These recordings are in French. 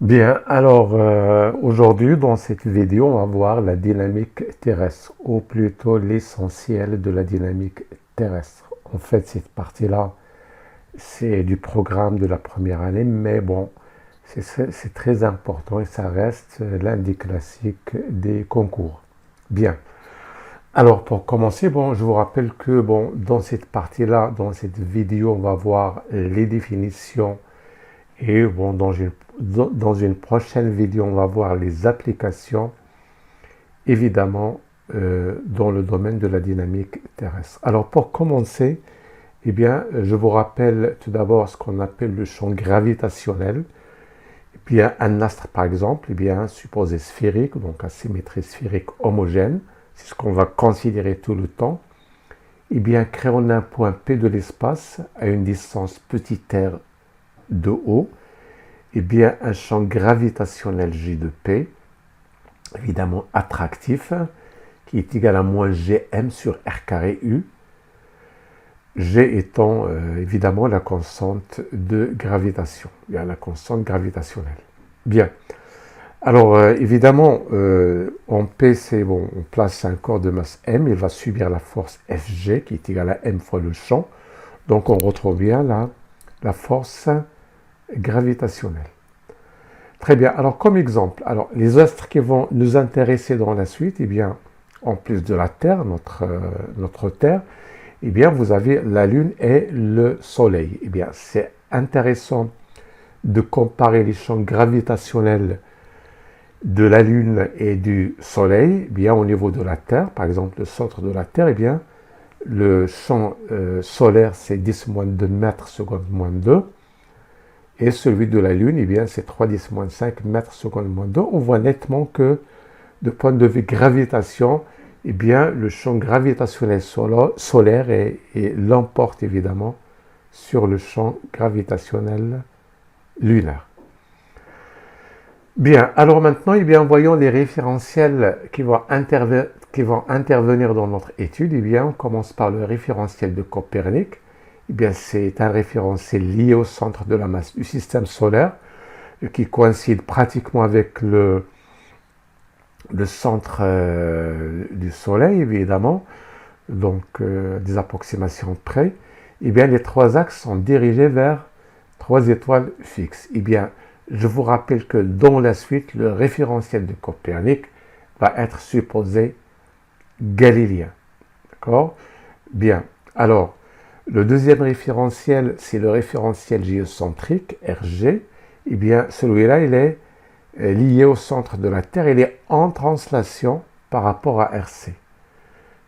Bien, alors aujourd'hui dans cette vidéo, on va voir la dynamique terrestre, ou plutôt l'essentiel de la dynamique terrestre. En fait, cette partie-là, c'est du programme de la première année, mais bon, c'est très important et ça reste l'un des classiques des concours. Bien, alors pour commencer, bon, je vous rappelle que bon, dans cette partie-là, dans cette vidéo, on va voir les définitions et bon, dans une prochaine vidéo, on va voir les applications, évidemment, dans le domaine de la dynamique terrestre. Alors pour commencer, eh bien, je vous rappelle tout d'abord ce qu'on appelle le champ gravitationnel. Et puis un astre, par exemple, eh bien, supposé sphérique, donc à symétrie sphérique homogène, c'est ce qu'on va considérer tout le temps. Eh bien, créons un point P de l'espace à une distance petit r de haut. Eh bien, un champ gravitationnel J de P, évidemment attractif, qui est égal à moins Gm sur R carré U. G étant évidemment la constante de gravitation, bien la constante gravitationnelle. Bien. Alors évidemment, en P, c'est bon, on place un corps de masse M, il va subir la force Fg qui est égale à M fois le champ. Donc on retrouve bien là la force gravitationnelle. Très bien. Alors comme exemple, alors les astres qui vont nous intéresser dans la suite, eh bien, en plus de la Terre, notre Terre, eh bien, vous avez la Lune et le Soleil. Eh bien, c'est intéressant de comparer les champs gravitationnels de la Lune et du Soleil. Eh bien, au niveau de la Terre, par exemple, le centre de la Terre, eh bien, le champ solaire, c'est 10-2 mètres secondes moins 2. Et celui de la Lune, eh bien, c'est 3-5 mètres secondes moins 2. On voit nettement que, de point de vue gravitation, eh bien, le champ gravitationnel solaire l'emporte évidemment sur le champ gravitationnel lunaire. Bien, alors maintenant, eh bien, voyons les référentiels qui vont intervenir dans notre étude. Eh bien, on commence par le référentiel de Copernic. Eh bien, c'est un référentiel lié au centre de la masse du système solaire qui coïncide pratiquement avec le centre du Soleil, évidemment, donc des approximations près. Eh bien, les trois axes sont dirigés vers trois étoiles fixes. Eh bien, je vous rappelle que dans la suite, le référentiel de Copernic va être supposé galiléen. D'accord? Bien. Alors, le deuxième référentiel, c'est le référentiel géocentrique, RG. Eh bien, celui-là, il est lié au centre de la Terre. Il est en translation par rapport à RC.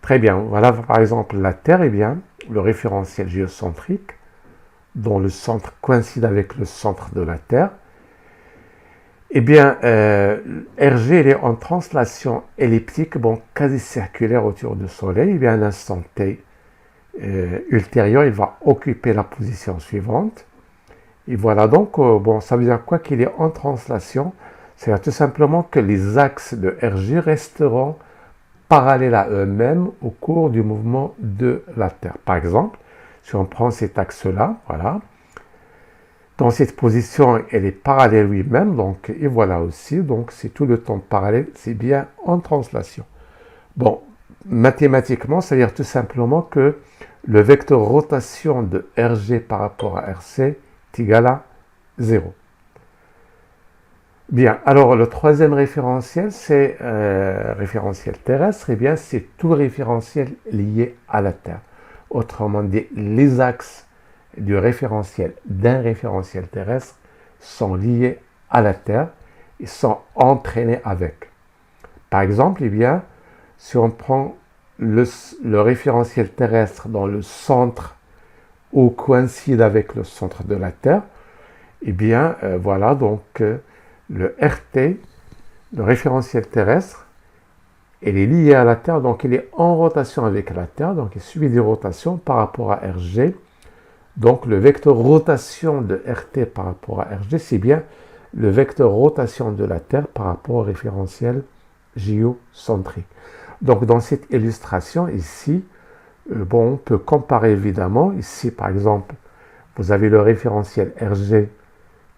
Très bien. Voilà, par exemple, la Terre, eh bien, le référentiel géocentrique, dont le centre coïncide avec le centre de la Terre. Eh bien, RG, il est en translation elliptique, bon, quasi circulaire autour du Soleil. Eh bien, à un instant T, ultérieur, il va occuper la position suivante. Et voilà donc, bon, ça veut dire quoi qu'il est en translation? C'est-à-dire tout simplement que les axes de RG resteront parallèles à eux-mêmes au cours du mouvement de la Terre. Par exemple, si on prend cet axe-là, voilà, dans cette position, elle est parallèle lui-même, donc, et voilà aussi, donc c'est tout le temps parallèle, c'est bien en translation. Bon, mathématiquement, ça veut dire tout simplement que le vecteur rotation de RG par rapport à RC est égal à 0. Bien, alors le troisième référentiel, c'est référentiel terrestre, et bien c'est tout référentiel lié à la Terre. Autrement dit, les axes du référentiel d'un référentiel terrestre sont liés à la Terre et sont entraînés avec. Par exemple, eh bien, si on prend le référentiel terrestre dans le centre où coïncide avec le centre de la Terre, eh bien, voilà, donc le RT, le référentiel terrestre, il est lié à la Terre, donc il est en rotation avec la Terre, donc il subit des rotations par rapport à RG. Donc le vecteur rotation de RT par rapport à RG, c'est bien le vecteur rotation de la Terre par rapport au référentiel géocentrique. Donc dans cette illustration ici, bon, on peut comparer évidemment. Ici par exemple, vous avez le référentiel RG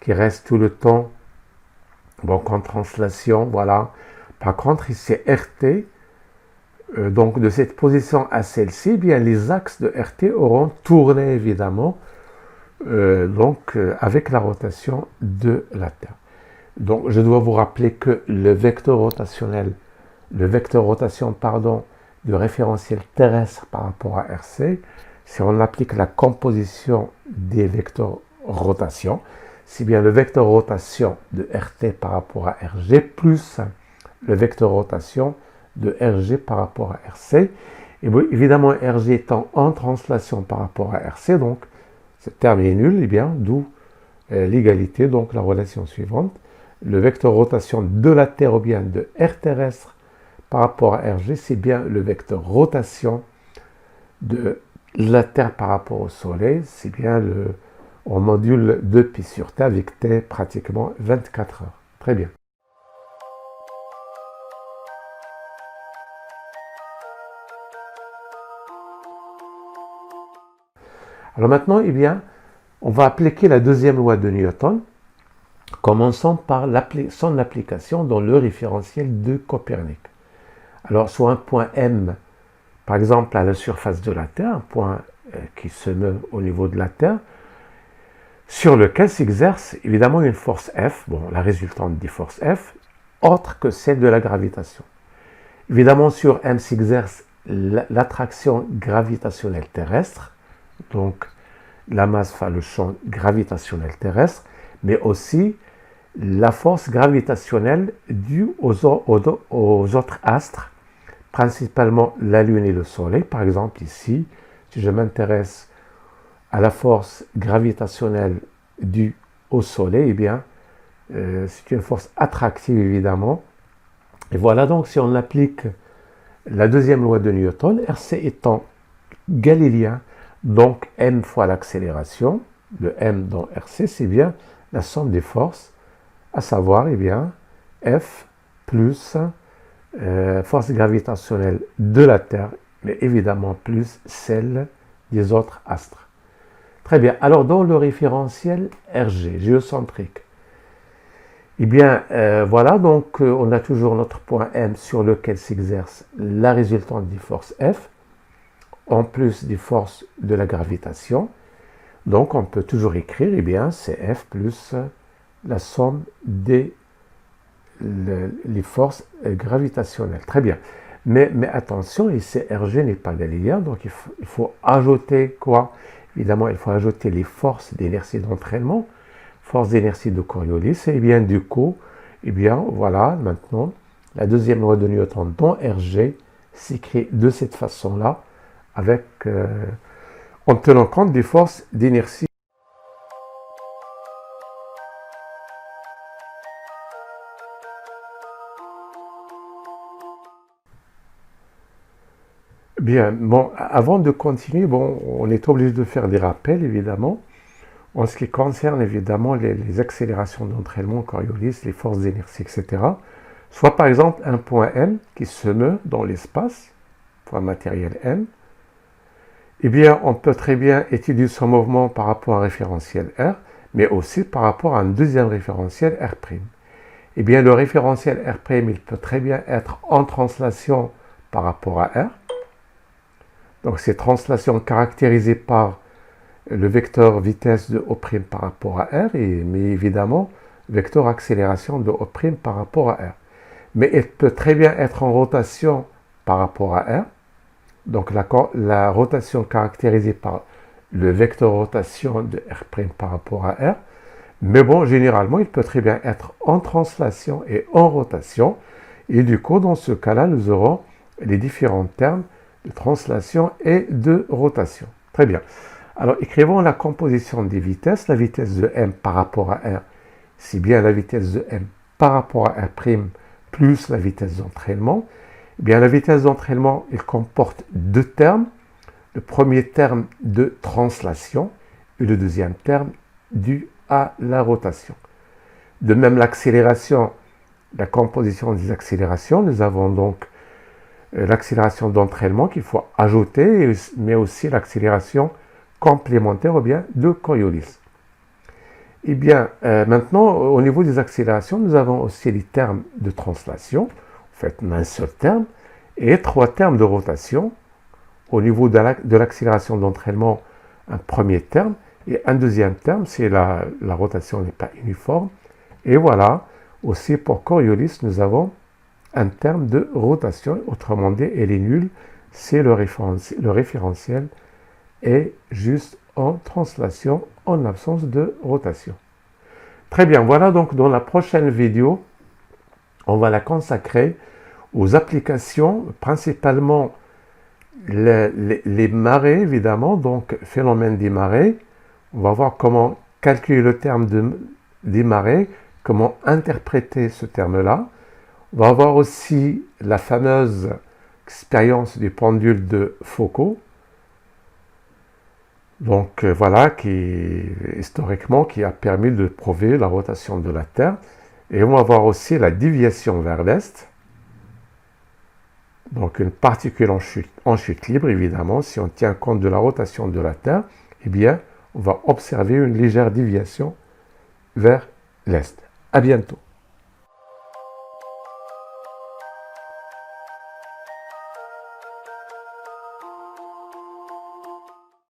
qui reste tout le temps Donc en translation, voilà. Par contre, ici RT, donc de cette position à celle-ci, eh bien les axes de RT auront tourné évidemment, avec la rotation de la Terre. Donc je dois vous rappeler que le vecteur rotation, du référentiel terrestre par rapport à RC, si on applique la composition des vecteurs rotation, c'est bien le vecteur rotation de RT par rapport à RG plus le vecteur rotation de RG par rapport à RC. Et bon, évidemment, RG étant en translation par rapport à RC, donc ce terme est nul, et bien d'où l'égalité, donc la relation suivante. Le vecteur rotation de la Terre ou bien de R terrestre par rapport à RG, c'est bien le vecteur rotation de la Terre par rapport au Soleil, c'est bien en module 2π sur T avec T pratiquement 24 heures. Très bien. Alors maintenant, eh bien, on va appliquer la deuxième loi de Newton, commençant par son application dans le référentiel de Copernic. Alors, sur un point M, par exemple à la surface de la Terre, un point qui se meut au niveau de la Terre, sur lequel s'exerce évidemment une force F, bon, la résultante des forces F, autre que celle de la gravitation. Évidemment, sur M s'exerce l'attraction gravitationnelle terrestre, donc la masse fait le champ gravitationnel terrestre, mais aussi la force gravitationnelle due aux autres astres, principalement la Lune et le Soleil. Par exemple, ici, si je m'intéresse à la force gravitationnelle due au Soleil, eh bien, c'est une force attractive, évidemment. Et voilà donc, si on applique la deuxième loi de Newton, RC étant galiléen, donc m fois l'accélération, le m dans RC, c'est bien la somme des forces, à savoir, eh bien, F plus force gravitationnelle de la Terre, mais évidemment plus celle des autres astres. Très bien. Alors, dans le référentiel RG, géocentrique, eh bien, voilà, donc on a toujours notre point M sur lequel s'exerce la résultante des forces F, en plus des forces de la gravitation. Donc, on peut toujours écrire, eh bien, c'est F plus la somme des les forces gravitationnelles. Très bien. Mais attention, ici RG n'est pas galiléen, donc il faut ajouter quoi? Évidemment, il faut ajouter les forces d'inertie d'entraînement, force d'inertie de Coriolis, et bien du coup, eh bien voilà, maintenant, la deuxième loi de Newton dans RG s'écrit de cette façon-là, avec en tenant compte des forces d'inertie. Bien, bon, avant de continuer, bon, on est obligé de faire des rappels, évidemment, en ce qui concerne, évidemment, les accélérations d'entraînement, Coriolis, les forces d'inertie, etc. Soit, par exemple, un point M qui se meut dans l'espace, point matériel M, eh bien, on peut très bien étudier son mouvement par rapport à un référentiel R, mais aussi par rapport à un deuxième référentiel R'. Eh bien, le référentiel R', il peut très bien être en translation par rapport à R. Donc, c'est translation caractérisée par le vecteur vitesse de O' par rapport à R, mais évidemment, vecteur accélération de O' par rapport à R. Mais elle peut très bien être en rotation par rapport à R. Donc, la rotation caractérisée par le vecteur rotation de R' par rapport à R. Mais bon, généralement, il peut très bien être en translation et en rotation. Et du coup, dans ce cas-là, nous aurons les différents termes de translation et de rotation. Très bien. Alors, écrivons la composition des vitesses. La vitesse de m par rapport à r, c'est bien la vitesse de m par rapport à r' plus la vitesse d'entraînement. Eh bien, la vitesse d'entraînement, il comporte deux termes. Le premier terme de translation et le deuxième terme dû à la rotation. De même, l'accélération, la composition des accélérations, nous avons donc l'accélération d'entraînement qu'il faut ajouter, mais aussi l'accélération complémentaire ou bien de Coriolis. Eh bien, maintenant, au niveau des accélérations, nous avons aussi les termes de translation. En fait, on a un seul terme et 3 termes de rotation. Au niveau de l'accélération d'entraînement, un premier terme et un deuxième terme, c'est la rotation n'est pas uniforme. Et voilà, aussi pour Coriolis, nous avons un terme de rotation, autrement dit, elle est nulle, c'est le référentiel est juste en translation en absence de rotation. Très bien, voilà donc dans la prochaine vidéo, on va la consacrer aux applications, principalement les marées, évidemment, donc phénomène des marées. On va voir comment calculer le terme des marées, comment interpréter ce terme-là. On va voir aussi la fameuse expérience du pendule de Foucault. Donc voilà, historiquement, qui a permis de prouver la rotation de la Terre. Et on va voir aussi la déviation vers l'Est. Donc une particule en chute libre, évidemment, si on tient compte de la rotation de la Terre, eh bien, on va observer une légère déviation vers l'Est. À bientôt.